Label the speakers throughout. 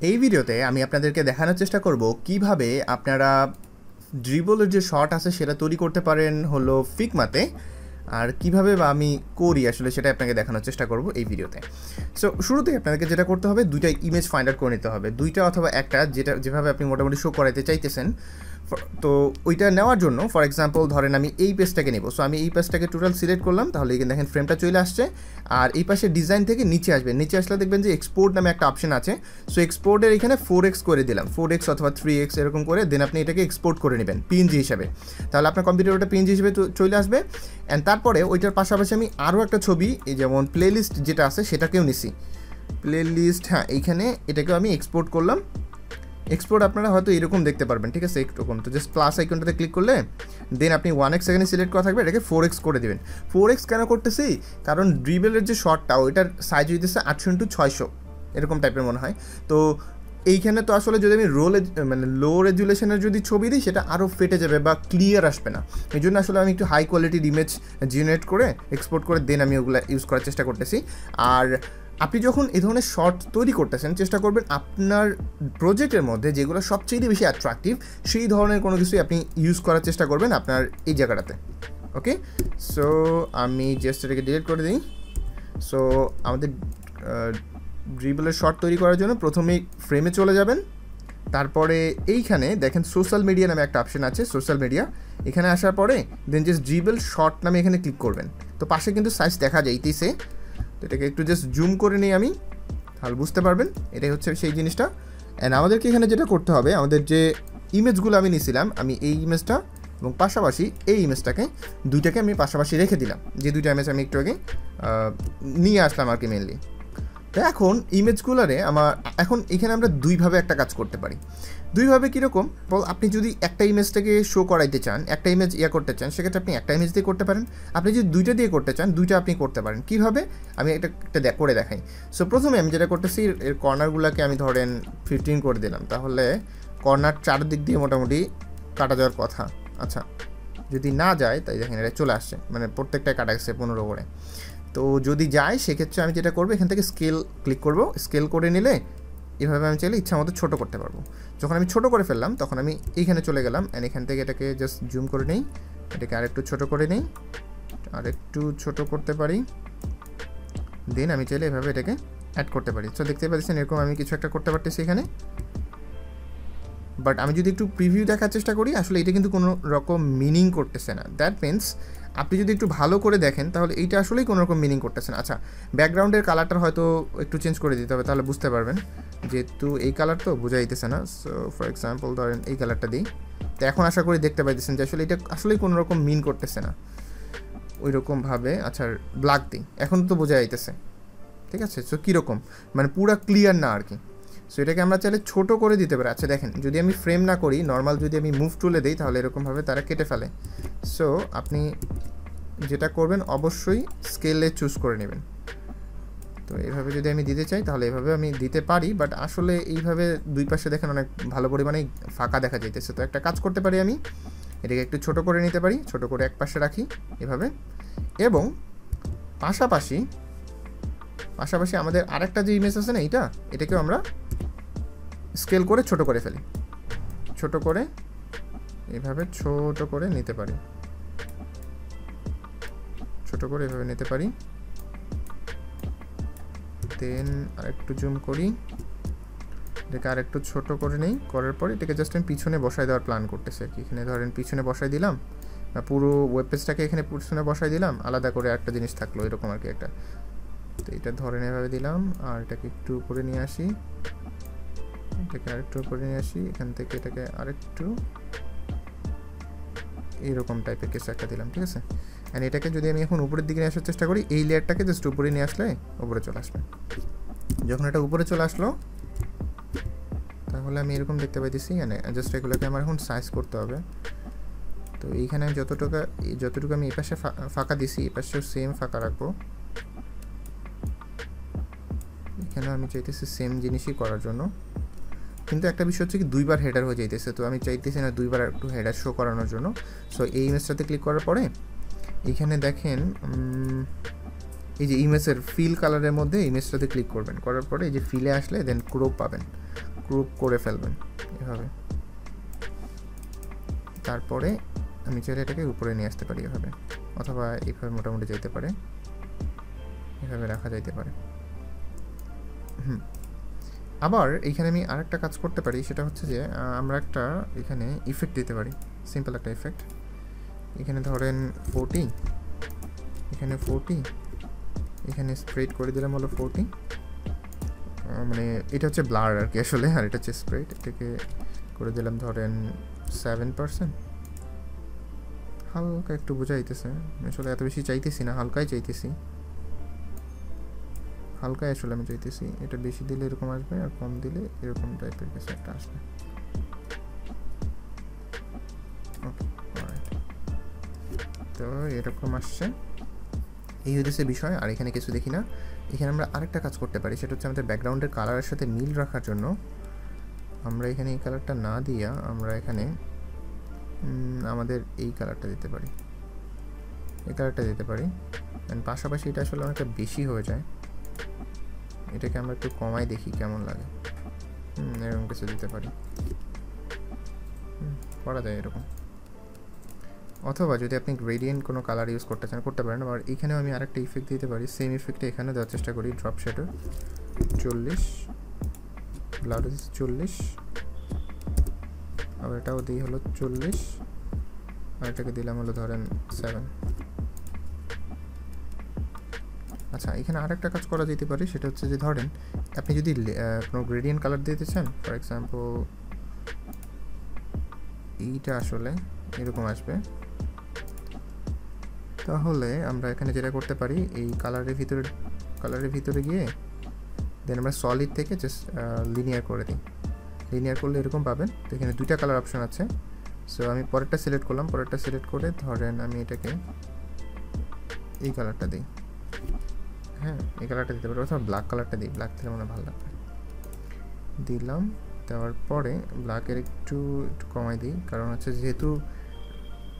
Speaker 1: এই ভিডিওতে আমি আপনাদেরকে দেখানোর চেষ্টা করব কিভাবে আপনারা ড্রিবলের যে শর্ট আছে সেটা তৈরি করতে পারেন হলো ফিগমাতে, আর কিভাবে বা আমি করি আসলে সেটা আপনাকে দেখানোর চেষ্টা করব এই ভিডিওতে। সো শুরুতেই আপনাদেরকে যেটা করতে হবে, দুইটা ইমেজ ফাইন্ড আউট করে নিতে হবে, দুইটা অথবা একটা, যেভাবে আপনি মোটামুটি শো করাইতে চাইতেছেন। তো ওইটা নেওয়ার জন্য ফর এক্সাম্পল ধরেন আমি এই পেজটাকে নেব। সো আমি এই পেজটাকে টোটাল সিলেক্ট করলাম, তাহলে এখানে দেখেন ফ্রেমটা চলে আসছে। আর এই পাশে ডিজাইন থেকে নিচে আসবেন, নিচে আসলে দেখবেন যে এক্সপোর্ট নামে একটা অপশন আছে। সো এক্সপোর্টের এখানে 4x করে দিলাম, 4x অথবা 3x এরকম করে, দেন আপনি এটাকে এক্সপোর্ট করে নেবেন পিএনজি হিসাবে। তাহলে আপনার কম্পিউটার ওটা পিএনজি হিসেবে চলে আসবে। অ্যান্ড তারপরে ওইটার পাশাপাশি আমি আরও একটা ছবি, এই যেমন প্লেলিস্ট যেটা আছে সেটাকেও নিছি, প্লেলিস্ট, হ্যাঁ এইখানে এটাকেও আমি এক্সপোর্ট করলাম। এক্সপোর্ট আপনারা হয়তো এরকম দেখতে পারবেন, ঠিক আছে, এরকম। তো জাস্ট প্লাস আইকনটাতে ক্লিক করলে দেন আপনি 1x এখানে সিলেক্ট করা থাকবে, এটাকে 4x করে দেবেন। 4x কেন করতেছি, কারণ ড্রিবলের যে শর্টটা ওইটার সাইজ হইতেছে 800x600 এরকম টাইপের মনে হয়। তো এইখানে তো আসলে যদি আমি লো রেজুলেশনের যদি ছবি দিই সেটা আরও ফেটে যাবে বা ক্লিয়ার আসবে না। এই জন্য আসলে আমি একটু হাই কোয়ালিটির ইমেজ জেনারেট করে এক্সপোর্ট করে দেন আমি ওগুলো ইউজ করার চেষ্টা করতেছি। আর আপনি যখন এই ধরনের শর্ট তৈরি করতেছেন, চেষ্টা করবেন আপনার প্রজেক্টের মধ্যে যেগুলো সবচেয়ে বেশি অ্যাট্রাকটিভ সেই ধরনের কোনো কিছুই আপনি ইউজ করার চেষ্টা করবেন আপনার এই জায়গাটাতে। ওকে, সো আমি জাস্ট এটাকে ডিলিট করে দিই। সো আমাদের ড্রিবলের শর্ট তৈরি করার জন্য প্রথমেই ফ্রেমে চলে যাবেন, তারপরে এইখানে দেখেন সোশ্যাল মিডিয়া নামে একটা অপশন আছে, সোশ্যাল মিডিয়া। এখানে আসার পরে দেন জাস্ট ড্রিবল শর্ট নামে এখানে ক্লিক করবেন। তো পাশে কিন্তু সাইজ দেখা যাইতেছে, তো এটাকে একটু জাস্ট জুম করে নিই আমি, তাহলে বুঝতে পারবেন এটাই হচ্ছে সেই জিনিসটা। অ্যান্ড আমাদেরকে এখানে যেটা করতে হবে, আমাদের যে ইমেজগুলো আমি নিয়েছিলাম, আমি এই ইমেজটা এবং পাশাপাশি এই ইমেজটাকে, দুইটাকে আমি পাশাপাশি রেখে দিলাম, যে দুইটা ইমেজ আমি একটু আগে নিয়ে আসলাম আর কি মেনলি। তো এখন ইমেজগুলোরে এখন এখানে আমরা দুইভাবে একটা কাজ করতে পারি। দুইভাবে কীরকম, আপনি যদি একটা ইমেজটাকে শো করাইতে চান, একটা ইমেজ করতে চান, সেক্ষেত্রে আপনি একটা ইমেজ দিয়ে করতে পারেন। আপনি যদি দুইটা দিয়ে করতে চান, দুইটা আপনি করতে পারেন। কীভাবে, আমি একটা করে দেখাই। সো প্রথমে আমি যেটা করতেছি, এর কর্নারগুলোকে আমি ধরেন 15 করে দিলাম, তাহলে কর্নার চারদিক দিয়ে মোটামুটি কাটা যাওয়ার কথা। আচ্ছা, যদি না যায় তাই দেখেন এটা চলে আসছে, মানে প্রত্যেকটাই কাটা গেছে 15 করে। তো যদি যায় সেক্ষেত্রে আমি যেটা করবো, এখান থেকে স্কেল ক্লিক করব, স্কেল করে নিলে এভাবে আমি চাইলে ইচ্ছা মতো ছোটো করতে পারবো। যখন আমি ছোটো করে ফেললাম তখন আমি এইখানে চলে গেলাম, অ্যান্ড এখান থেকে এটাকে জাস্ট জুম করে নিই, এটাকে আরেকটু ছোটো করে নিই, আরেকটু ছোটো করতে পারি, দেন আমি চাইলে এভাবে এটাকে অ্যাড করতে পারি। সো দেখতে পাচ্ছেন এরকম আমি কিছু একটা করতে পারতেছি এখানে। বাট আমি যদি একটু প্রিভিউ দেখার চেষ্টা করি, আসলে এটা কিন্তু কোনো রকম মিনিং করতেছে না। দ্যাট মিনস আপনি যদি একটু ভালো করে দেখেন তাহলে এইটা আসলেই কোনো রকম মিনিং করতেছে না। আচ্ছা, ব্যাকগ্রাউন্ডের কালারটা হয়তো একটু চেঞ্জ করে দিতে হবে, তাহলে বুঝতে পারবেন, যেহেতু এই কালার তো বোঝা যাইতেছে না। সো ফর এক্সাম্পল ধরেন এই কালারটা দিই, তো এখন আশা করি দেখতে পাইতেছেন যে আসলে এটা আসলেই কোনো রকম মিন করতেছে না ওই রকমভাবে। আচ্ছা, ব্ল্যাক দিই, এখন তো বোঝা যাইতেছে, ঠিক আছে। সো কীরকম, মানে পুরো ক্লিয়ার না আর কি। সো এটাকে আমরা চাইলে ছোটো করে দিতে পারি। আচ্ছা দেখেন, যদি আমি ফ্রেম না করি, নর্মাল যদি আমি মুভ টুলে দিই, তাহলে এরকমভাবে তারা কেটে ফেলে। সো আপনি যেটা করবেন অবশ্যই স্কেলে চুজ করে নেবেন। তো এইভাবে যদি আমি দিতে চাই তাহলে এভাবে আমি দিতে পারি, বাট আসলে এইভাবে দুই পাশে দেখেন অনেক ভালো পরিমাণে ফাঁকা দেখা যাইতেছে। তো একটা কাজ করতে পারি, আমি এটাকে একটু ছোটো করে নিতে পারি, ছোটো করে এক পাশে রাখি এভাবে, এবং পাশাপাশি আমাদের আরেকটা যে ইমেজ আছে না, এটাকেও আমরা স্কেল করে ছোটো করে ফেলি, ছোটো করে এভাবে ছোটো করে নিতে পারি, ছোটো করে এভাবে নিতে পারি। দেন আরেকটু জুম করি, এটাকে আরেকটু ছোটো করে নেই, করার পরে এটাকে জাস্ট আমি পিছনে বসাই দেওয়ার প্ল্যান করতেছি আর কি। এখানে ধরেন পিছনে বসাই দিলাম, বা পুরো ওয়েব পেজটাকে এখানে পিছনে বসাই দিলাম, আলাদা করে একটা জিনিস থাকলো এরকম আর কি একটা। তো এটা ধরেন এভাবে দিলাম, আর এটাকে একটু উপরে নিয়ে আসি, এটাকে আরেকটু উপরে নিয়ে আসি, এখান থেকে এটাকে আরেকটু এইরকম টাইপের কিছু একটা দিলাম, ঠিক আছে। অ্যান্ড এটাকে যদি আমি এখন উপরের দিকে নিয়ে আসার চেষ্টা করি, এই লেয়ারটাকে জাস্ট উপরে নিয়ে আসলে উপরে চলে আসবে। যখন এটা উপরে চলে আসলো তাহলে আমি এরকম দেখতে পাইতেছি, মানে জাস্ট এগুলোকে আমার এখন সাইজ করতে হবে। তো এইখানে আমি যতটুকু আমি এই পাশে ফাঁকা দিছি, এই পাশেও সেম ফাঁকা রাখবো। এখানে আমি চাইতেছি সেম জিনিসই করার জন্য, কিন্তু একটা বিষয় হচ্ছে কি দুইবার হেডার হয়ে যাইতেছে, তো আমি চাইতেছি না দুইবার একটু হেডার শো করানোর জন্য। সো এই ইমেজটাতে ক্লিক করার পরে এইখানে দেখেন এই যে ইমেজের ফিল কালারের মধ্যে ইমেজটাতে ক্লিক করবেন, করার পরে এই যে ফিলে আসলে দেন ক্রপ পাবেন। গ্রুপ করে ফেলবেন এভাবে। তারপরে আমি চাইলে এটাকে উপরে নিয়ে আসতে পারি এভাবে, অথবা এইভাবে মোটামুটি যেতে পারে, এভাবে রাখা যাইতে পারে। আবার এইখানে আমি আরেকটা কাজ করতে পারি, সেটা হচ্ছে যে আমরা একটা এখানে ইফেক্ট দিতে পারি, সিম্পল একটা ইফেক্ট। এখানে ধরেন 40, এখানে 40, এখানে স্প্রেড করে দিলাম হলো 40, মানে এটা হচ্ছে ব্লার আর কি আসলে, আর এটা হচ্ছে স্প্রেড। এটাকে করে দিলাম ধরেন 7%, হালকা একটু বোঝাইতেছে, আসলে এত বেশি চাইতেছি না, হালকাই চাইতেছি, হালকাই আসলে আমি চাইতেছি। এটা বেশি দিলে এরকম আসবে, আর কম দিলে এরকম টাইপের কিছু একটা আসবে। ওকে, তো এরকম আসছে, এই হচ্ছে বিষয়। আর এখানে কিছু দেখি না। এখানে আমরা আরেকটা কাজ করতে পারি, সেটা হচ্ছে আমাদের ব্যাকগ্রাউন্ডের কালারের সাথে মিল রাখার জন্য আমরা এখানে এই কালারটা না দিয়া আমরা এখানে আমাদের এই কালারটা দিতে পারি, এই কালারটা দিতে পারি। অ্যান্ড পাশাপাশি এটা আসলে অনেকটা বেশি হয়ে যায়, এটাকে আমরা একটু কমাই দেখি কেমন লাগে। এরকম কিছু দিতে পারি, করা যায় এরকম। অথবা যদি আপনি গ্রেডিয়েন্ট কোনো কালার ইউজ করতে চান করতে পারেন। আর এখানেও আমি আরেকটা ইফেক্ট দিতে পারি, সেম ইফেক্টটা এখানে দেওয়ার চেষ্টা করি। ড্রপ শ্যাডো 40, ব্লাড 40, আবার এটাও দিই হলো 40, আর এটাকে দিলাম হলো ধরেন 7। আচ্ছা, এখানে আরেকটা কাজ করা যেতে পারে, সেটা হচ্ছে যে ধরেন আপনি যদি কোনো গ্রেডিয়েন্ট কালার দিতে চান, ফর এক্সাম্পল এইটা আসলে এরকম আসবে, তাহলে আমরা এখানে যেটা করতে পারি, এই কালারের ভিতরে গিয়ে দেন আমরা সলিড থেকে জাস্ট লিনিয়ার করে দিই। লিনিয়ার করলে এরকম পাবেন। তো এখানে দুইটা কালার অপশন আছে, সো আমি পরেরটা সিলেক্ট করলাম, পরেরটা সিলেক্ট করে ধরেন আমি এটাকে এই কালারটা দিই, হ্যাঁ এই কালারটা দিতে পারি, অথবা ব্ল্যাক কালারটা দিই, ব্ল্যাক দিলে মনে ভালো লাগবে। দিলাম, দেওয়ার পরে ব্ল্যাকের একটু কমাই দিই, কারণ হচ্ছে যেহেতু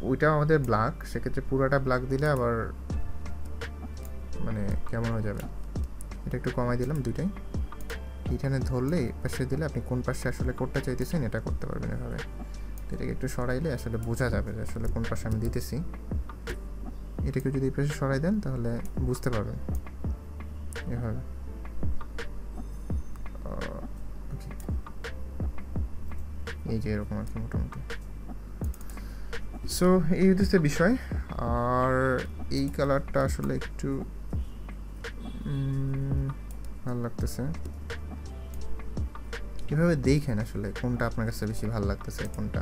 Speaker 1: ওইটা আমাদের ব্ল্যাক, সেক্ষেত্রে পুরোটা ব্ল্যাক দিলে আবার মানে কেমন হয়ে যাবে। এটা একটু কমাই দিলাম দুইটাই। এখানে ধরলে পাশে দিলে আপনি কোন পাশে আসলে কোডটা চাইতেছেন এটা করতে পারবেন এভাবে। এটাকে একটু সরাইলে আসলে বোঝা যাবে যে আসলে কোন পাশে আমি দিতেছি। এটাকে যদি এই পাশে সরাই দেন তাহলে বুঝতে পারবেন এভাবে। এই যে এরকম আর কি মোটামুটি। সো এই হচ্ছে বিষয়। আর এই কালারটা আসলে একটু ভালো লাগতেছে, এভাবে দেখেন আসলে কোনটা আপনার কাছে বেশি ভালো লাগতেছে, কোনটা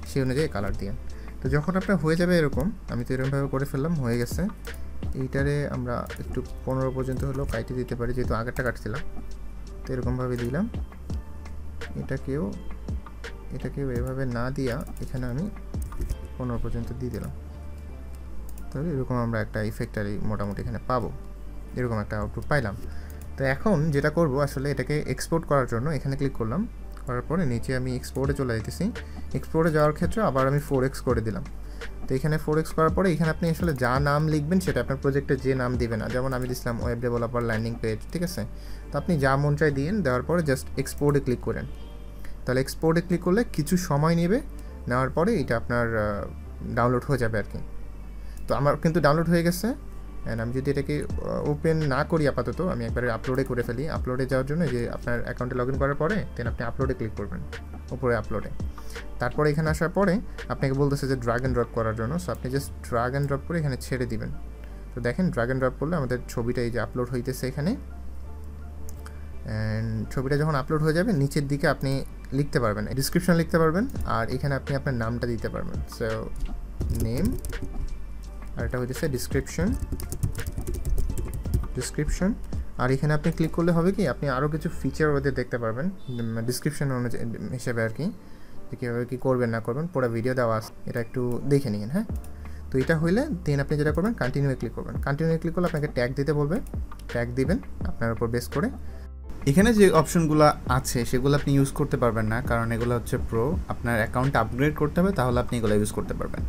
Speaker 1: সেই অনুযায়ী কালার দিয়ে। তো যখন আপনার হয়ে যাবে এরকম, আমি তো এরকমভাবে করে ফেললাম, হয়ে গেছে। এইটারে আমরা একটু 15 পর্যন্ত হলেও কাইটে দিতে পারি, যেহেতু আগেরটা কাটছিলাম। তো এরকমভাবে দিলাম, এটাকেও এভাবে না দিয়া এখানে আমি 15 পর্যন্ত দিয়ে দিলাম। তাহলে এরকম আমরা একটা ইফেক্টারি মোটামুটি এখানে পাবো, এরকম একটা আউটপুট পাইলাম। তো এখন যেটা করব আসলে এটাকে এক্সপোর্ট করার জন্য এখানে ক্লিক করলাম, করার পরে নিচে আমি এক্সপোর্টে চলে যেতেছি। এক্সপোর্টে যাওয়ার ক্ষেত্রে আবার আমি 4x করে দিলাম। তো এখানে 4x করার পরে এখানে আপনি আসলে যা নাম লিখবেন সেটা আপনার প্রজেক্টে যে নাম দিবেন না, যেমন আমি দিছিলাম ওয়েব ডেভেলপার ল্যান্ডিং পেজ, ঠিক আছে। তো আপনি যা মন চাই দিন, দেওয়ার পরে জাস্ট এক্সপোর্টে ক্লিক করেন। তাহলে এক্সপোর্টে ক্লিক করলে কিছু সময় নেবে, নেওয়ার পরে এটা আপনার ডাউনলোড হয়ে যাবে আর কি। তো আমার কিন্তু ডাউনলোড হয়ে গেছে। অ্যান্ড আমি যদি এটাকে ওপেন না করি আপাতত, আমি একবারে আপলোডে করে ফেলি। আপলোডে যাওয়ার জন্য যে আপনার অ্যাকাউন্টে লগ ইন করার পরে দেন আপনি আপলোডে ক্লিক করবেন, উপরে আপলোডে। তারপরে এখানে আসার পরে আপনাকে বলতেছে যে ড্র্যাগ অ্যান্ড ড্রপ করার জন্য। সো আপনি জাস্ট ড্র্যাগ অ্যান্ড ড্রপ করে এখানে ছেড়ে দিবেন। তো দেখেন ড্র্যাগ অ্যান্ড ড্রপ করলে আমাদের ছবিটা এই যে আপলোড হইতেছে এখানে। অ্যান্ড ছবিটা যখন আপলোড হয়ে যাবে নিচের দিকে আপনি লিখতে পারবেন, ডিসক্রিপশন লিখতে পারবেন, আর এখানে আপনি আপনার নামটা দিতে পারবেন। সো নেম, আর এটা হইতেছে ডিসক্রিপশন। আর এখানে আপনি ক্লিক করলে হবে কি, আপনি আরও কিছু ফিচার ওদের দেখতে পারবেন ডিসক্রিপশন অনুযায়ী হিসেবে আর কি, যে কীভাবে কী করবেন না করবেন, পুরো ভিডিও দেওয়া আছে, এটা একটু দেখে নিন। হ্যাঁ, তো এটা হইলে দেন আপনি যেটা করবেন কন্টিনিউ ক্লিক করবেন। কন্টিনিউ ক্লিক করলে আপনাকে ট্যাগ দিতে বলবে, ট্যাগ দিবেন আপনার উপর বেস করে।
Speaker 2: এখানে যে অপশনগুলো আছে সেগুলো আপনি ইউজ করতে পারবেন না, কারণ এগুলো হচ্ছে প্রো। আপনার অ্যাকাউন্ট আপগ্রেড করতে হবে, তাহলে আপনি এগুলো ইউজ করতে পারবেন।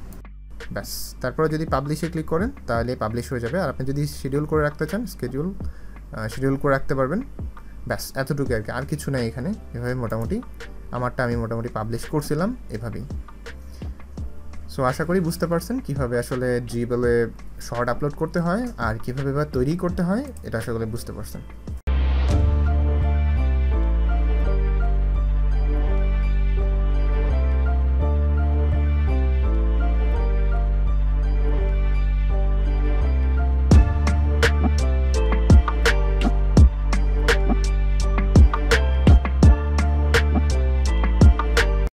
Speaker 1: ব্যাস, তারপরে যদি পাবলিশে ক্লিক করেন তাহলে পাবলিশ হয়ে যাবে। আর আপনি যদি শিডিউল করে রাখতে চান, শিডিউল করে রাখতে পারবেন, ব্যাস এতটুকু আর কি, আর কিছু নেই এখানে। এভাবে মোটামুটি আমারটা আমি মোটামুটি পাবলিশ করছিলাম এভাবেই। সো আশা করি বুঝতে পারছেন কীভাবে আসলে ড্রিবলে শর্ট আপলোড করতে হয় আর কীভাবে বা তৈরি করতে হয়, এটা আশা করি বুঝতে পারছেন।